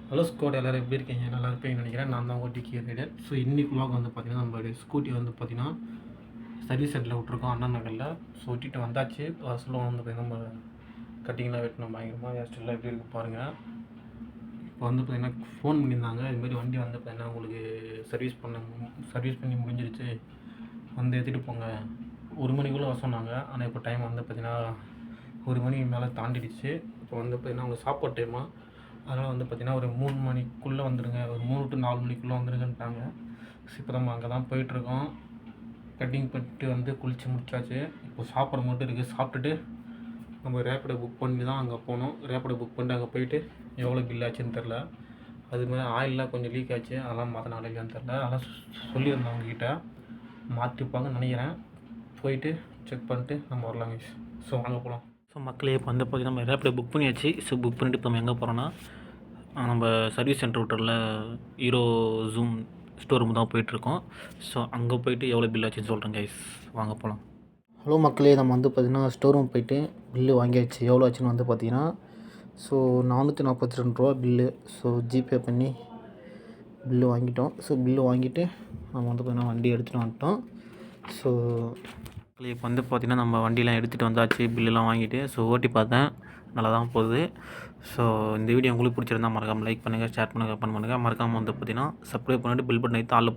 Hello squad, எல்லோரும் எப்படி இருக்கீங்க? நல்லா இருப்பீங்கன்னு நினைக்கிறேன். நான் தான் டிகே ரைடர். ஸோ இன்றைக்கி vlog வந்து பார்த்திங்கன்னா, நம்மளுடைய ஸ்கூட்டி வந்து பார்த்திங்கன்னா சர்வீஸ் சென்டரில் விட்ருக்கோம், அண்ணா நகரில். ஸோ விட்டுட்டு வந்தாச்சு. சொல்லுவோம் வந்து பார்த்திங்கன்னா நம்ம கட்டிங்லாம் வெட்டணும் பயங்கரமாக. ஹேர் ஸ்டைல்லாம் எப்படி இருக்குது பாருங்கள். இப்போ வந்து பார்த்திங்கன்னா ஃபோன் பண்ணியிருந்தாங்க, இதுமாரி வண்டி வந்து பார்த்திங்கன்னா உங்களுக்கு சர்வீஸ் பண்ணி முடிஞ்சிருச்சு, வந்து எடுத்துகிட்டு போங்க. 1 மணிக்குள்ளே வர சொன்னாங்க. ஆனால் இப்போ டைம் வந்து பார்த்திங்கன்னா 1 மணி மேலே தாண்டிடுச்சு. இப்போ வந்து பார்த்திங்கன்னா அவங்க சாப்பாடு டைமா, அதனால் வந்து பார்த்திங்கன்னா ஒரு 3 மணிக்குள்ளே வந்துடுங்க, ஒரு 3 to 4 மணிக்குள்ளே வந்துடுங்கன்ட்டாங்க. இப்போ நம்ம அங்கே தான் போயிட்டுருக்கோம். கட்டிங் பண்ணிட்டு வந்து குளித்து முடிச்சாச்சு. இப்போ சாப்பாடு மட்டும் இருக்குது. சாப்பிட்டுட்டு நம்ம ரேப்பிடோ புக் பண்ணி தான் அங்கே போகணும். ரேப்பிடோ புக் பண்ணிட்டு அங்கே போயிட்டு எவ்வளோ பில் ஆச்சுன்னு தெரில. அதுமாதிரி ஆயிலெலாம் கொஞ்சம் லீக் ஆச்சு, அதெல்லாம் மாற்றினாலும் இல்லையான்னு தெரில. அதெல்லாம் சொல்லியிருந்தேன் அவங்ககிட்ட, மாற்றிருப்பாங்கன்னு நினைக்கிறேன். போயிட்டு செக் பண்ணிட்டு நம்ம வரலாங்க. ஸோ வாங்க போகலாம். ஸோ மக்களே, இப்போ வந்து பார்த்திங்கன்னா நம்ம ரேப்பிடோ புக் பண்ணியாச்சு. ஸோ புக் பண்ணிவிட்டு இப்போ நம்ம எங்கே போகிறோன்னா, நம்ம சர்வீஸ் சென்டர் விட்டரில் ஹீரோ ஜூம் ஸ்டோர் ரூம் தான் போயிட்டுருக்கோம். ஸோ அங்கே போயிட்டு எவ்வளோ பில் ஆச்சுன்னு சொல்கிறேன் கைஸ், வாங்க போகலாம். ஹலோ மக்களே, நம்ம வந்து பார்த்திங்கன்னா ஸ்டோர் ரூம் போயிட்டு பில்லு வாங்கியாச்சு. எவ்வளோ ஆச்சுன்னு வந்து பார்த்திங்கன்னா ஸோ 442 ரூபா பில்லு. ஸோ ஜிபே பண்ணி பில்லு வாங்கிட்டோம். ஸோ பில்லு வாங்கிட்டு நம்ம வந்து பார்த்திங்கன்னா வண்டி எடுத்துகிட்டு வந்துட்டோம். ஸோ இப்போ வந்து பார்த்திங்கன்னா நம்ம வண்டியெலாம் எடுத்துகிட்டு வந்தாச்சு, பில்லுலாம் வாங்கிட்டு. ஸோ ஓட்டி பார்த்தேன், நல்லா தான் போகுது. ஸோ இந்த வீடியோ உங்களுக்கு பிடிச்சிருந்தா மறக்காமல் லைக் பண்ணுங்கள், ஷேர் பண்ணுங்கள், கமெண்ட் பண்ணுங்கள். மறக்காமல் வந்து பார்த்திங்கன்னா சப்ஸ்கிரைப் பண்ணிவிட்டு பில் பட்டன் வைத்து ஆளில்